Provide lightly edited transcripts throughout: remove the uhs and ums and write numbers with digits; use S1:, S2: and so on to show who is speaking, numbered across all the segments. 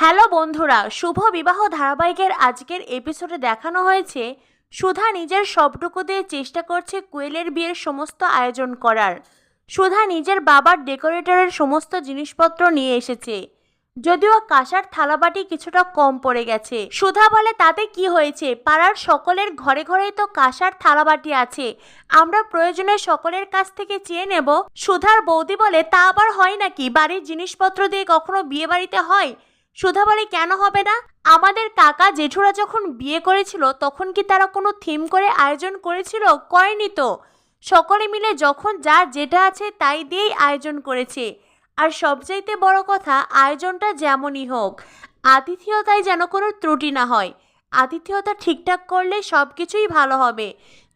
S1: Hello বন্ধুরা, শুভ বিবাহ ধারাবাহিকের আজকের এপিসোডে দেখানো হয়েছে সুধা নিজের সবটুকু দিয়ে চেষ্টা করছে কোয়েলের বিয়ের সমস্ত আয়োজন করার। সুধা নিজের বাবার ডেকোরেটরের সমস্ত জিনিসপত্র নিয়ে এসেছে, যদিও কাঁসার থালাবাটি কিছুটা কম পড়ে গেছে। সুধা বলে তাতে কি হয়েছে, পাড়ার সকলের ঘরে ঘরেই তো কাঁসার থালাবাটি আছে, আমরা প্রয়োজনে সকলের কাছ থেকে চেয়ে নেব। সুধার বৌদি বলে তা আবার হয় নাকি, বাড়ির জিনিসপত্র দিয়ে কখনো বিয়ে বাড়িতে হয়? সুধা বলে কেন হবে না, আমাদের কাকা জেঠুরা যখন বিয়ে করেছিল তখন কি তারা কোনো থিম করে আয়োজন করেছিল? করেনি তো। সকলে মিলে যখন যার যেটা আছে তাই দিয়েই আয়োজন করেছে। আর সবচাইতে বড় কথা, আয়োজনটা যেমনই হোক, আতিথেয়তায় যেন কোনো ত্রুটি না হয়। আতিথেয়তা ঠিকঠাক করলে সব কিছুই ভালো হবে।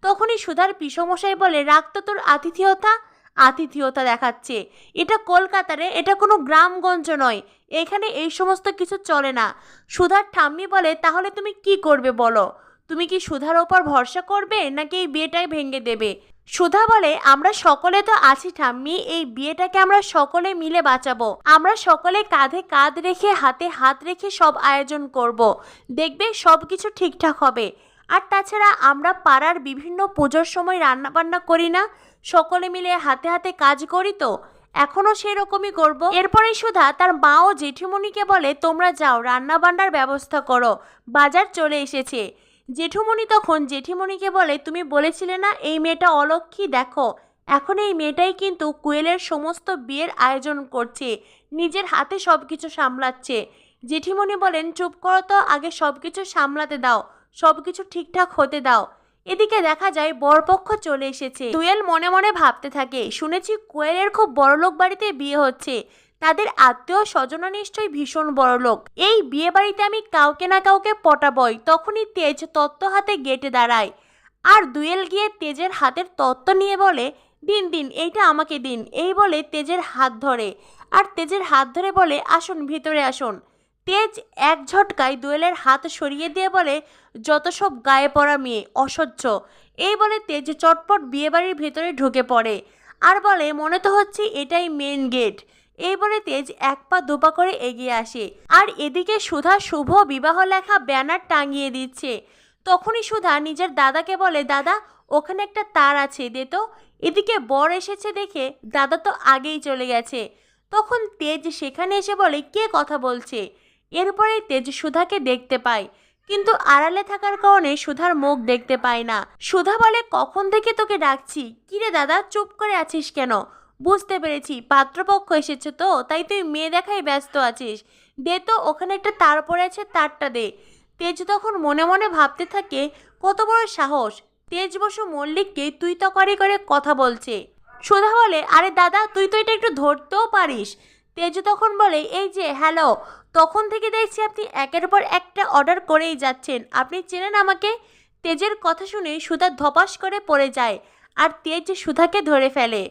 S1: তখনই সুধার পিসমশাই বলে রাখতো তোর আতিথেয়তা, আতিথেয়তা দেখাচ্ছে। এটা কলকাতারে, এটা কোনো গ্রামগঞ্জ নয়, এখানে এই সমস্ত কিছু চলে না। সুধার ঠাম্মি বলে তাহলে তুমি কি করবে বলো, তুমি কি সুধার ওপর ভরসা করবে নাকি এই বিয়েটাই ভেঙে দেবে? সুধা বলে আমরা সকলে তো আছি ঠাম্মি, এই বিয়েটাকে আমরা সকলে মিলে বাঁচাবো। আমরা সকলে কাঁধে কাঁধ রেখে হাতে হাত রেখে সব আয়োজন করব, দেখবে সব কিছু ঠিকঠাক হবে। আর তাছাড়া আমরা পাড়ার বিভিন্ন পুজোর সময় রান্নাবান্না করি না, সকলে মিলে হাতে হাতে কাজ করি তো, এখনও সেরকমই করব। এরপরে সুধা তার মা ও জেঠিমণিকে বলে তোমরা যাও রান্না বান্নার ব্যবস্থা করো, বাজার চলে এসেছে। জেঠুমণি তখন জেঠিমণিকে বলে তুমি বলেছিলে না এই মেয়েটা অলক্ষী, দেখো এখন এই মেয়েটাই কিন্তু কোয়েলের সমস্ত বিয়ের আয়োজন করছে, নিজের হাতে সব কিছু সামলাচ্ছে। জেঠিমণি বলেন চুপ করো তো, আগে সব কিছু সামলাতে দাও, সব কিছু ঠিকঠাক হতে দাও। এদিকে দেখা যায় বরপক্ষ চলে এসেছে। দুয়েল মনে মনে ভাবতে থাকে শুনেছি কোয়েলের খুব বড়লোক বাড়িতে বিয়ে হচ্ছে, তাদের আত্মীয় স্বজনা নিশ্চয়ই ভীষণ বড়লোক, এই বিয়ে বাড়িতে আমি কাউকে না কাউকে পটাবই। তখনই তেজ তত্ত্ব হাতে গেটে দাঁড়ায়, আর দুয়েল গিয়ে তেজের হাতের তত্ত্ব নিয়ে বলে দিন দিন এইটা আমাকে দিন। এই বলে তেজের হাত ধরে, আর তেজের হাত ধরে বলে আসুন ভিতরে আসুন। তেজ এক ঝটকায় দুয়েলের হাত সরিয়ে দিয়ে বলে যত সব গায়ে পড়া মেয়ে, অসহ্য। এই বলে তেজ চটপট বিয়েবাড়ির ভেতরে ঢুকে পড়ে, আর বলে মনে তো হচ্ছে এটাই মেন গেট। এই বলে তেজ এক পা দুপা করে এগিয়ে আসে, আর এদিকে সুধা শুভ বিবাহ লেখা ব্যানার টাঙিয়ে দিচ্ছে। তখনই সুধা নিজের দাদাকে বলে দাদা ওখানে একটা তার আছে, দে তো। এদিকে বর এসেছে দেখে দাদা তো আগেই চলে গেছে। তখন তেজ সেখানে এসে বলে কে কথা বলছে। এরপরে তেজ সুধাকে দেখতে পায়, কিন্তু আড়ালে থাকার কারণে সুধার মুখ দেখতে পায় না। সুধা বলে কখন থেকে তোকে ডাকছি, কিরে দাদা চুপ করে আছিস কেন? বুঝতে পেরেছি পাত্রপক্ষ এসেছে তো, তাই তুই মেয়ে দেখাই ব্যস্ত আছিস, দে তো ওখানে একটা তার পড়ে আছে, তারটা দে। তেজ তখন মনে মনে ভাবতে থাকে কত বড় সাহস, তেজ বসু মল্লিককে তুই তকারি করে কথা বলছে। সুধা বলে আরে দাদা তুই তো এটা একটু ধরতেও পারিস। তেজ তখন বলে এই যে হ্যালো, তখন থেকে দেখছি আপনি একের পর একটা অর্ডার করেই যাচ্ছেন, আপনি চেনেন আমাকে? তেজের কথা শুনে সুধা ধপাস করে পড়ে যায়, আর তেজ সুধাকে ধরে ফেলে।